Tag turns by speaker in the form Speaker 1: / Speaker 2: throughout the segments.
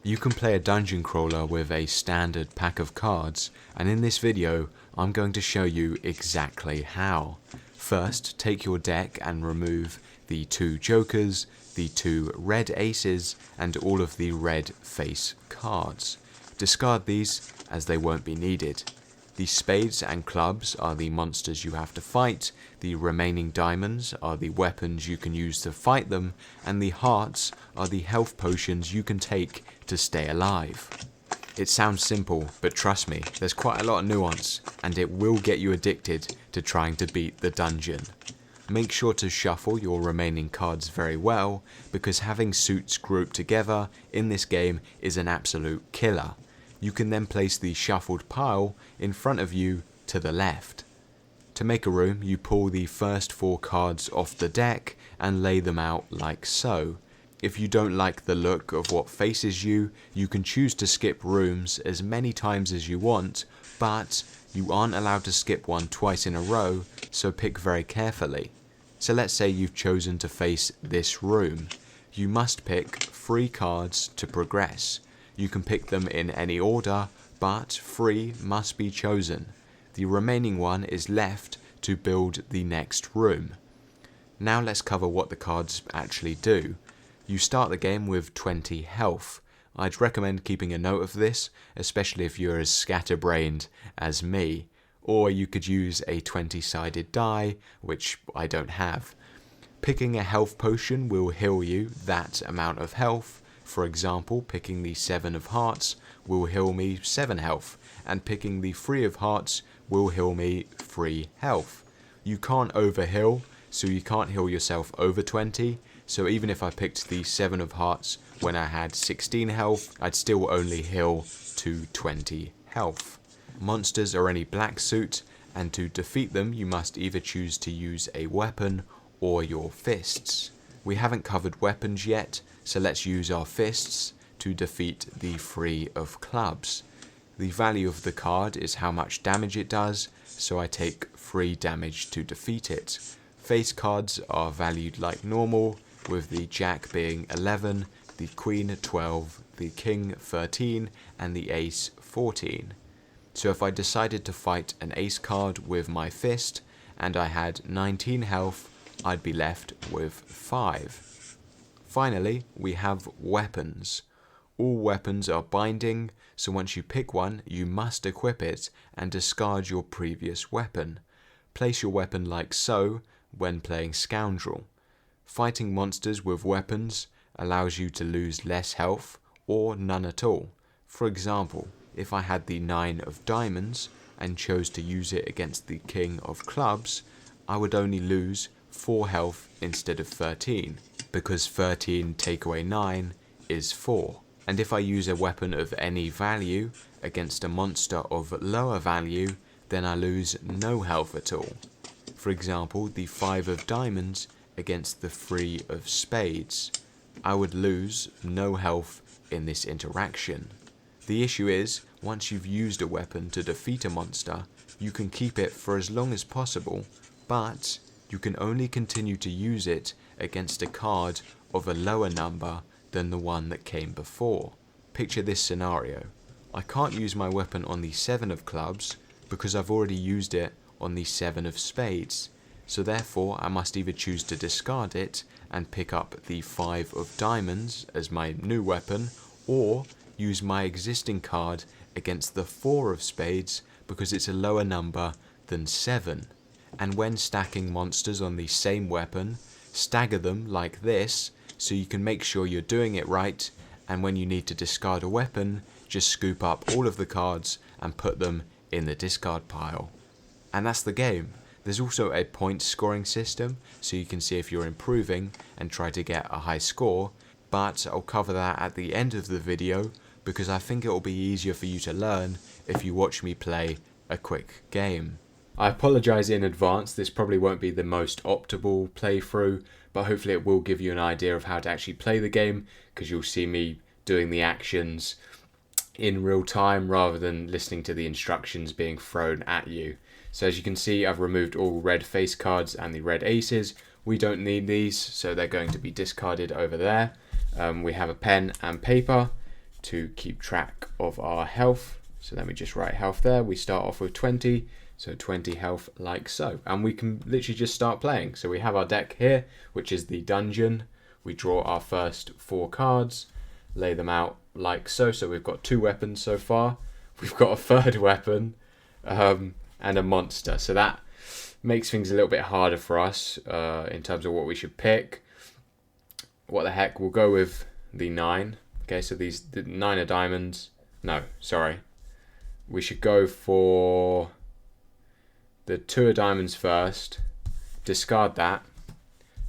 Speaker 1: You can play a dungeon crawler with a standard pack of cards, and in this video I'm going to show you exactly how. First, take your deck and remove the 2 jokers, the 2 red aces, and all of the red face cards. Discard these as they won't be needed. The spades and clubs are the monsters you have to fight, the remaining diamonds are the weapons you can use to fight them, and the hearts are the health potions you can take to stay alive. It sounds simple, but trust me, there's quite a lot of nuance, and it will get you addicted to trying to beat the dungeon. Make sure to shuffle your remaining cards very well, because having suits grouped together in this game is an absolute killer. You can then place the shuffled pile in front of you to the left. To make a room, you pull the first 4 cards off the deck and lay them out like so. If you don't like the look of what faces you, you can choose to skip rooms as many times as you want, but you aren't allowed to skip one twice in a row, so pick very carefully. So let's say you've chosen to face this room. You must pick 3 cards to progress. You can pick them in any order, but 3 must be chosen. The remaining one is left to build the next room. Now let's cover what the cards actually do. You start the game with 20 health. I'd recommend keeping a note of this, especially if you're as scatterbrained as me. Or you could use a 20-sided die, which I don't have. Picking a health potion will heal you that amount of health. For example, picking the 7 of hearts will heal me 7 health, and picking the 3 of hearts will heal me 3 health. You can't overheal, so you can't heal yourself over 20, so even if I picked the 7 of hearts when I had 16 health, I'd still only heal to 20 health. Monsters are any black suit, and to defeat them you must either choose to use a weapon or your fists. We haven't covered weapons yet, so let's use our fists to defeat the 3 of clubs. The value of the card is how much damage it does, so I take 3 damage to defeat it. Face cards are valued like normal, with the jack being 11, the queen 12, the king 13, and the ace 14. So if I decided to fight an ace card with my fist, and I had 19 health, I'd be left with 5. Finally, we have weapons. All weapons are binding, so once you pick one, you must equip it and discard your previous weapon. Place your weapon like so when playing Scoundrel. Fighting monsters with weapons allows you to lose less health or none at all. For example, if I had the 9 of diamonds and chose to use it against the king of clubs, I would only lose 4 health instead of 13. Because 13 take away 9 is 4. And if I use a weapon of any value against a monster of lower value, then I lose no health at all. For example, the 5 of diamonds against the 3 of spades. I would lose no health in this interaction. The issue is, once you've used a weapon to defeat a monster, you can keep it for as long as possible, but you can only continue to use it against a card of a lower number than the one that came before. Picture this scenario. I can't use my weapon on the 7 of clubs because I've already used it on the 7 of spades. So therefore I must either choose to discard it and pick up the 5 of diamonds as my new weapon, or use my existing card against the 4 of spades because it's a lower number than 7. And when stacking monsters on the same weapon, stagger them like this so you can make sure you're doing it right, and when you need to discard a weapon, just scoop up all of the cards and put them in the discard pile. And that's the game. There's also a point scoring system so you can see if you're improving and try to get a high score, but I'll cover that at the end of the video because I think it will be easier for you to learn if you watch me play a quick game. I apologise in advance, this probably won't be the most optimal playthrough, but hopefully it will give you an idea of how to actually play the game, because you'll see me doing the actions in real time rather than listening to the instructions being thrown at you. So as you can see, I've removed all red face cards and the red aces. We don't need these, so they're going to be discarded over there. We have a pen and paper to keep track of our health. So let me just write health there. We start off with 20, so 20 health like so. And we can literally just start playing. So we have our deck here, which is the dungeon. We draw our first 4 cards, lay them out like so. So we've got 2 weapons so far. We've got a 3rd weapon and a monster. So that makes things a little bit harder for us in terms of what we should pick. What the heck, we'll go with the 9. Okay, so the 9 of diamonds. No, sorry. We should go for the 2 of diamonds first, discard that,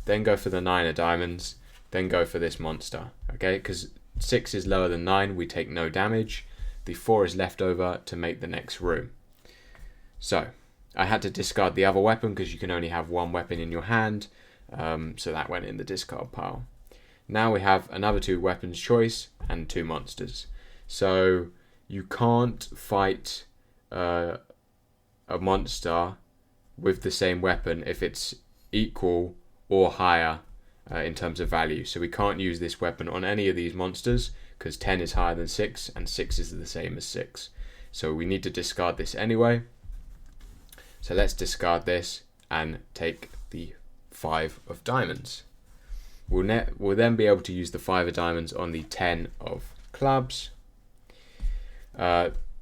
Speaker 1: then go for the 9 of diamonds, then go for this monster. Okay, because 6 is lower than 9, we take no damage. The 4 is left over to make the next room. So, I had to discard the other weapon because you can only have 1 weapon in your hand, so that went in the discard pile. Now we have another 2 weapons choice and 2 monsters. So you can't fight a monster with the same weapon if it's equal or higher in terms of value. So we can't use this weapon on any of these monsters because 10 is higher than 6 and 6 is the same as 6. So we need to discard this anyway. So let's discard this and take the 5 of diamonds. We'll then be able to use the 5 of diamonds on the 10 of clubs.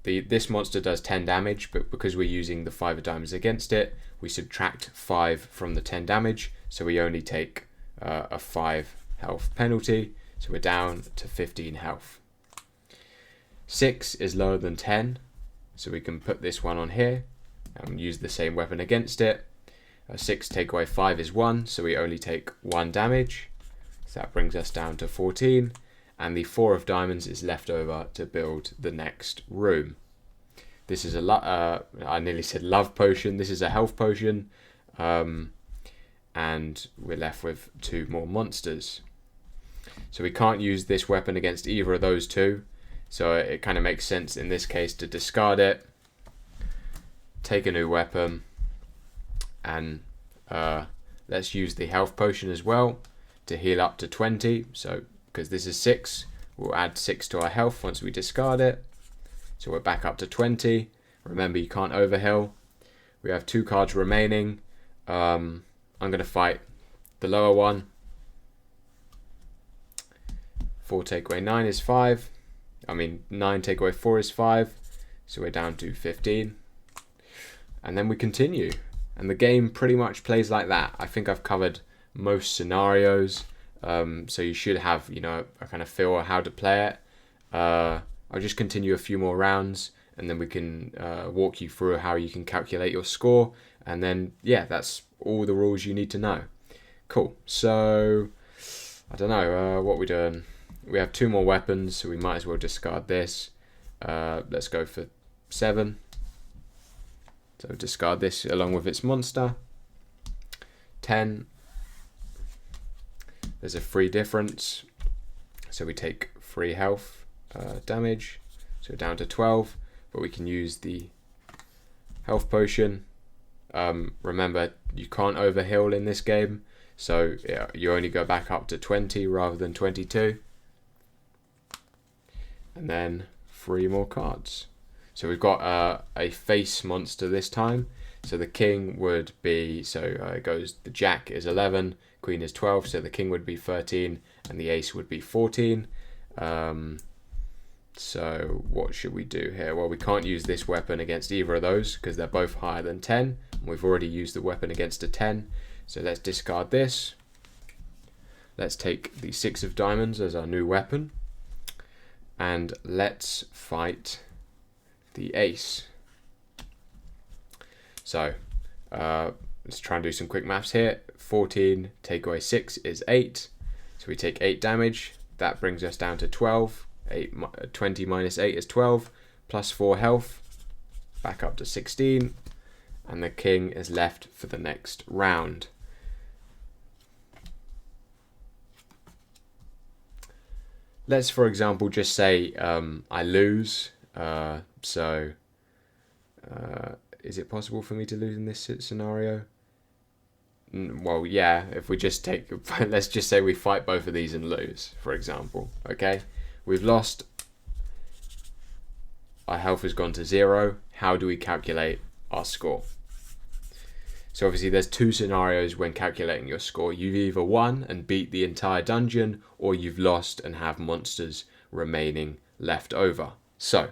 Speaker 1: This monster does 10 damage, but because we're using the 5 of diamonds against it, we subtract 5 from the 10 damage, so we only take a 5 health penalty, so we're down to 15 health. 6 is lower than 10, so we can put this one on here and use the same weapon against it. 6 take away 5 is 1, so we only take 1 damage, so that brings us down to 14. And the 4 of diamonds is left over to build the next room. This is I nearly said love potion. This is a health potion. And we're left with 2 more monsters. So we can't use this weapon against either of those 2. So it kind of makes sense in this case to discard it, take a new weapon, and let's use the health potion as well to heal up to 20. So because this is 6, we'll add 6 to our health once we discard it. So we're back up to 20. Remember, you can't overheal. We have 2 cards remaining. I'm going to fight the lower one. 4 take away 9 is 5. 9 take away 4 is 5. So we're down to 15. And then we continue. And the game pretty much plays like that. I think I've covered most scenarios. So you should have, a kind of feel of how to play it. I'll just continue a few more rounds and then we can walk you through how you can calculate your score. And then, yeah, that's all the rules you need to know. Cool. So, I don't know, what we're doing. We have 2 more weapons, so we might as well discard this. Let's go for 7. So discard this along with its monster. 10. There's a 3 difference, so we take 3 health damage, so we're down to 12, but we can use the health potion. Remember, you can't overheal in this game, so yeah, you only go back up to 20 rather than 22. And then 3 more cards. So we've got a face monster this time. So the king would be, it goes, the jack is 11, queen is 12, so the king would be 13, and the ace would be 14. So what should we do here? Well, we can't use this weapon against either of those because they're both higher than 10. We've already used the weapon against a 10, so let's discard this. Let's take the 6 of diamonds as our new weapon, and let's fight the ace. So let's try and do some quick maths here. 14 take away 6 is 8, so we take 8 damage. That brings us down to 12. 20 minus 8 is 12, plus 4 health, back up to 16, and the king is left for the next round. Let's, for example, just say I lose. Is it possible for me to lose in this scenario? Well, yeah, if we just take, let's just say we fight both of these and lose, for example, okay? We've lost our health has gone to 0. How do we calculate our score? So obviously there's two scenarios when calculating your score. You've either won and beat the entire dungeon, or you've lost and have monsters remaining left over. So,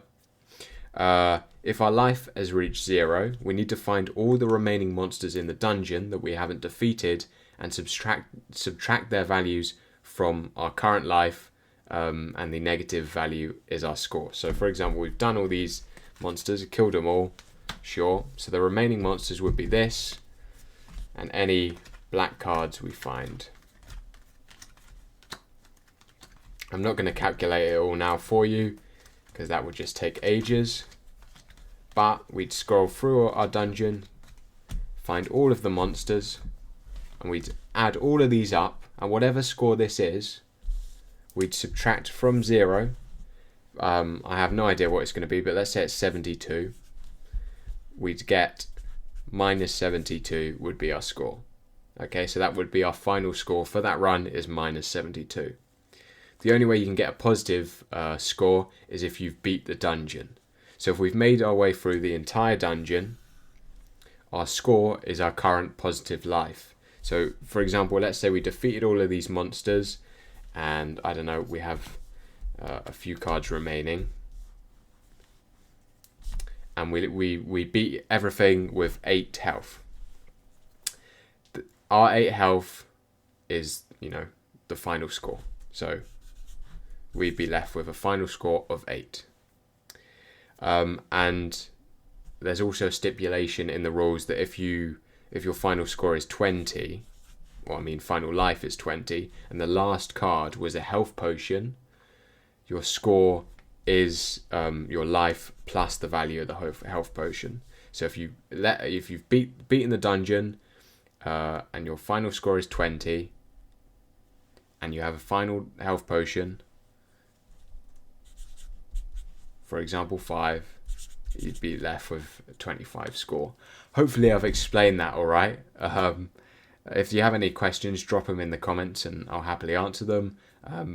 Speaker 1: if our life has reached 0, we need to find all the remaining monsters in the dungeon that we haven't defeated and subtract their values from our current life, and the negative value is our score. So for example, we've done all these monsters, killed them all, sure. So the remaining monsters would be this, and any black cards we find. I'm not going to calculate it all now for you, because that would just take ages. But we'd scroll through our dungeon, find all of the monsters, and we'd add all of these up, and whatever score this is, we'd subtract from 0. I have no idea what it's going to be, but let's say it's 72. We'd get minus 72 would be our score. Okay, so that would be our final score for that run is minus 72. The only way you can get a positive score is if you've beat the dungeon. So if we've made our way through the entire dungeon, our score is our current positive life. So for example, let's say we defeated all of these monsters, and I don't know, we have a few cards remaining, and we beat everything with 8 health. Our 8 health is, the final score. So we'd be left with a final score of 8. And there's also a stipulation in the rules that if your final score is 20, final life is 20, and the last card was a health potion, your score is your life plus the value of the health potion. So if you've beaten the dungeon, and your final score is 20, and you have a final health potion, for example 5, you'd be left with a 25 score. Hopefully I've explained that all right. If you have any questions, drop them in the comments and I'll happily answer them.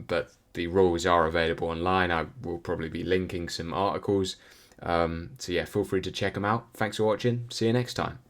Speaker 1: But the rules are available online. I will probably be linking some articles. So yeah, feel free to check them out. Thanks for watching. See you next time.